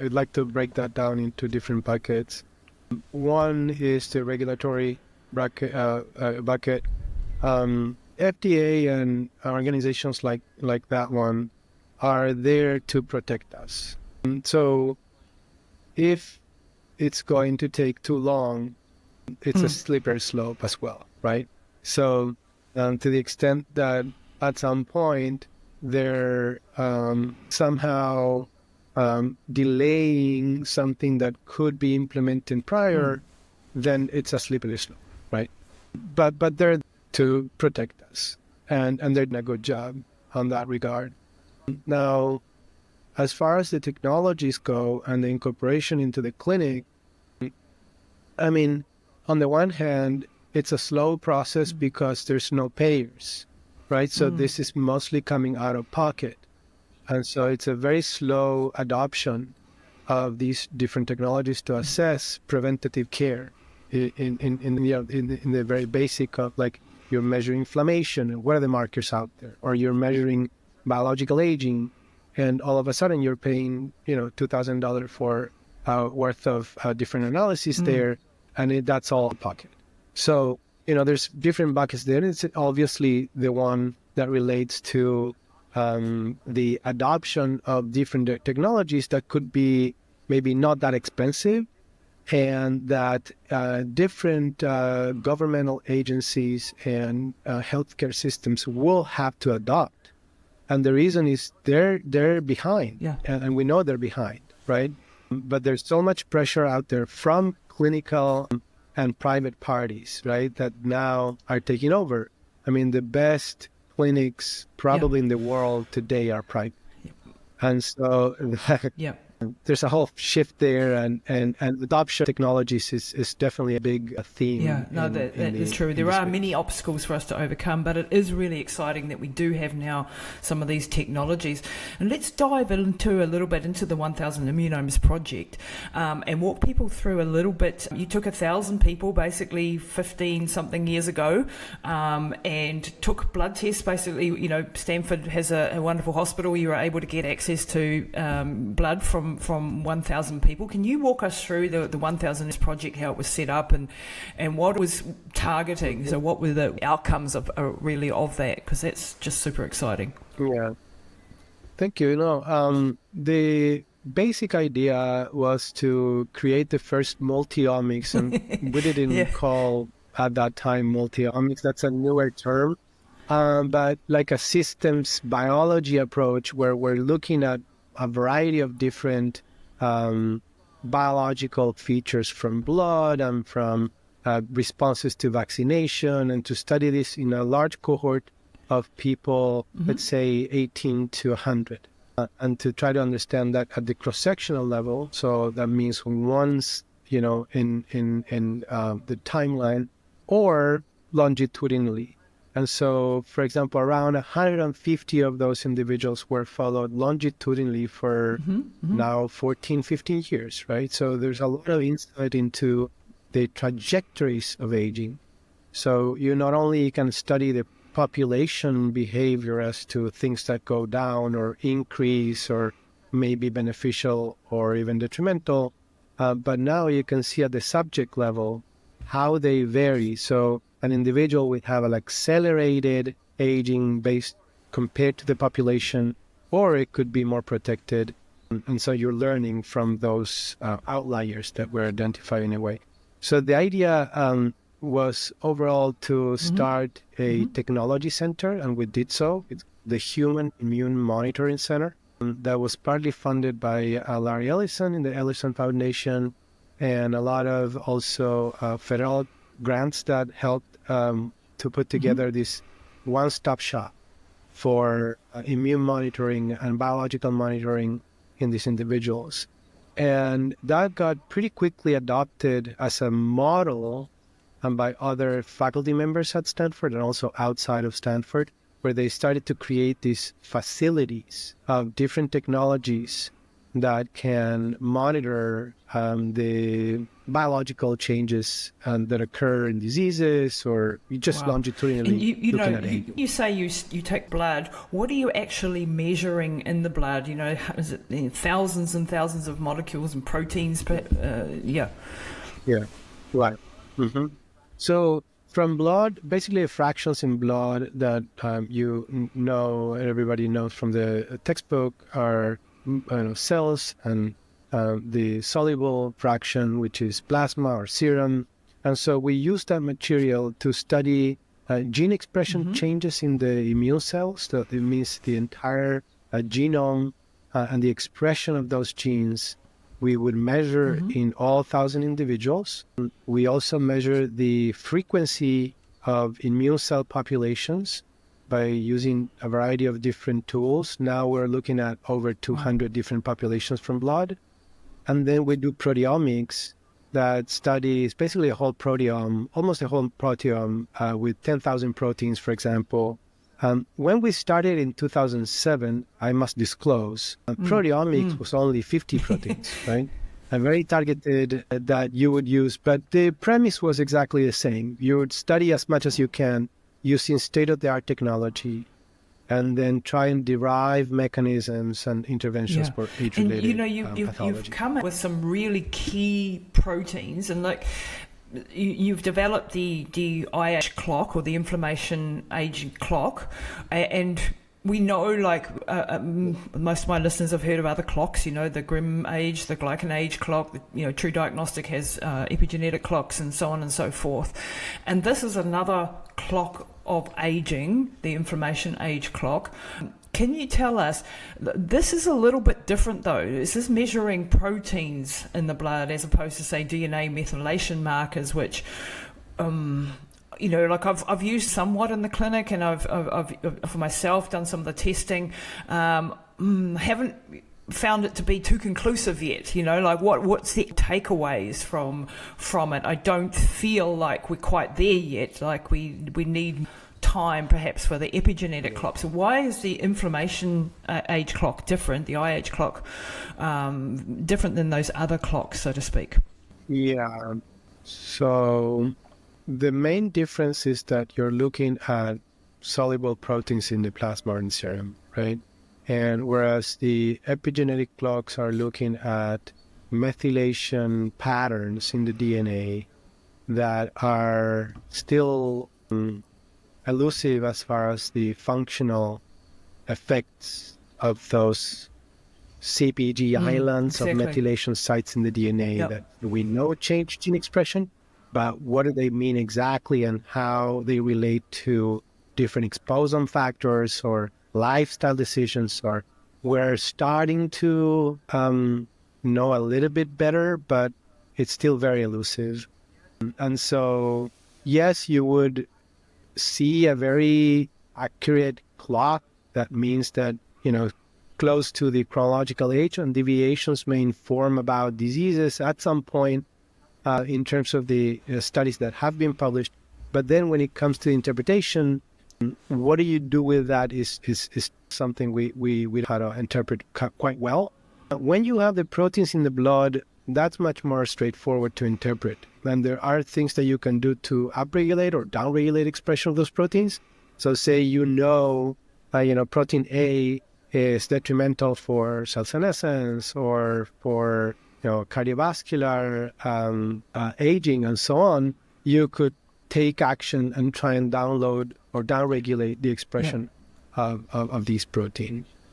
I'd like to break that down into different buckets. One is the regulatory bucket. FDA and organizations like that one are there to protect us. So if it's going to take too long, it's a slippery slope as well, right? So to the extent that at some point they're somehow delaying something that could be implemented prior, then it's a slippery slope, right? But they're to protect us, and they're doing a good job on that regard. Now, as far as the technologies go and the incorporation into the clinic, I mean, on the one hand, it's a slow process because there's no payers, right? So this is mostly coming out of pocket. And so it's a very slow adoption of these different technologies to assess preventative care in the very basic of, like, you're measuring inflammation and what are the markers out there, or you're measuring biological aging, and all of a sudden you're paying, $2,000 for worth of different analysis there, and that's all in pocket. So, there's different buckets there. It's obviously the one that relates to the adoption of different technologies that could be maybe not that expensive, and that different governmental agencies and healthcare systems will have to adopt. And the reason is they're behind, and we know they're behind, right? But there's so much pressure out there from clinical and private parties, right, that now are taking over. I mean, the best clinics probably in the world today are private. And so there's a whole shift there, and adoption of technologies is definitely a big theme. Yeah, no, that is true. There are many obstacles for us to overcome, but it is really exciting that we do have now some of these technologies. And let's dive into a little bit into the 1000 Immunomes Project and walk people through a little bit. You took 1,000 people basically 15 something years ago and took blood tests. Basically, Stanford has a wonderful hospital. You were able to get access to blood from 1,000 people. Can you walk us through the 1000 Project, how it was set up and what it was targeting? So what were the outcomes of that? Because that's just super exciting. Yeah. Thank you. The basic idea was to create the first multi-omics, and we didn't call at that time multi-omics. That's a newer term. But like a systems biology approach where we're looking at a variety of different biological features from blood and from responses to vaccination, and to study this in a large cohort of people, let's say 18 to 100, and to try to understand that at the cross-sectional level. So that means once, in the timeline, or longitudinally. And so, for example, around 150 of those individuals were followed longitudinally for now 14, 15 years, right? So there's a lot of insight into the trajectories of aging. So you not only can study the population behavior as to things that go down or increase or may be beneficial or even detrimental, but now you can see at the subject level how they vary. So an individual would have an accelerated aging based compared to the population, or it could be more protected. And so you're learning from those outliers that were identified in a way. So the idea was overall to start a technology center, and we did so. It's the Human Immune Monitoring Center. That was partly funded by Larry Ellison in the Ellison Foundation, and a lot of also federal grants that helped to put together this one-stop shop for immune monitoring and biological monitoring in these individuals. And that got pretty quickly adopted as a model and by other faculty members at Stanford and also outside of Stanford, where they started to create these facilities of different technologies that can monitor the biological changes that occur in diseases, or just Wow. longitudinally And you looking know, at aging. you say you take blood. What are you actually measuring in the blood? You know, is it thousands and thousands of molecules and proteins? Yeah. Yeah, right. hmm So from blood, basically fractions in blood that know, everybody knows from the textbook, are cells, and the soluble fraction, which is plasma or serum. And so we use that material to study gene expression changes in the immune cells. So it means the entire genome and the expression of those genes we would measure in all 1,000 individuals. We also measure the frequency of immune cell populations by using a variety of different tools. Now we're looking at over 200 different populations from blood. And then we do proteomics that studies basically a whole proteome, almost a whole proteome with 10,000 proteins, for example. When we started in 2007, I must disclose, proteomics was only 50 proteins, right? And very targeted that you would use. But the premise was exactly the same. You would study as much as you can using state-of-the-art technology, and then try and derive mechanisms and interventions for age-related you've come up with some really key proteins, and like you've developed the IH clock, or the inflammation age clock, and we know, like most of my listeners have heard of other clocks, you know, the Grimm age, the glycan age clock, True Diagnostic has epigenetic clocks, and so on and so forth. And this is another clock of aging, the inflammation age clock. Can you tell us, this is a little bit different though. Is this measuring proteins in the blood as opposed to, say, DNA methylation markers, which like I've used somewhat in the clinic, and I've for myself done some of the testing. Haven't found it to be too conclusive yet. Like what's the takeaways from it? I don't feel like we're quite there yet. Like we need time perhaps for the epigenetic clock. So why is the inflammation age clock different, the IH clock, different than those other clocks, so to speak? Yeah. So the main difference is that you're looking at soluble proteins in the plasma and serum, right? And whereas the epigenetic clocks are looking at methylation patterns in the DNA that are still elusive as far as the functional effects of those CPG islands of methylation sites in the DNA that we know change gene expression, but what do they mean exactly, and how they relate to different exposome factors or lifestyle decisions, or we're starting to know a little bit better, but it's still very elusive. And so, yes, you would see a very accurate clock. That means that, close to the chronological age, and deviations may inform about diseases at some point in terms of the studies that have been published. But then when it comes to interpretation, what do you do with that is something we know how to interpret quite well. When you have the proteins in the blood, that's much more straightforward to interpret. And there are things that you can do to upregulate or downregulate expression of those proteins. So say protein A is detrimental for cell senescence or for cardiovascular aging and so on. You could take action and try and download or downregulate the expression of these proteins.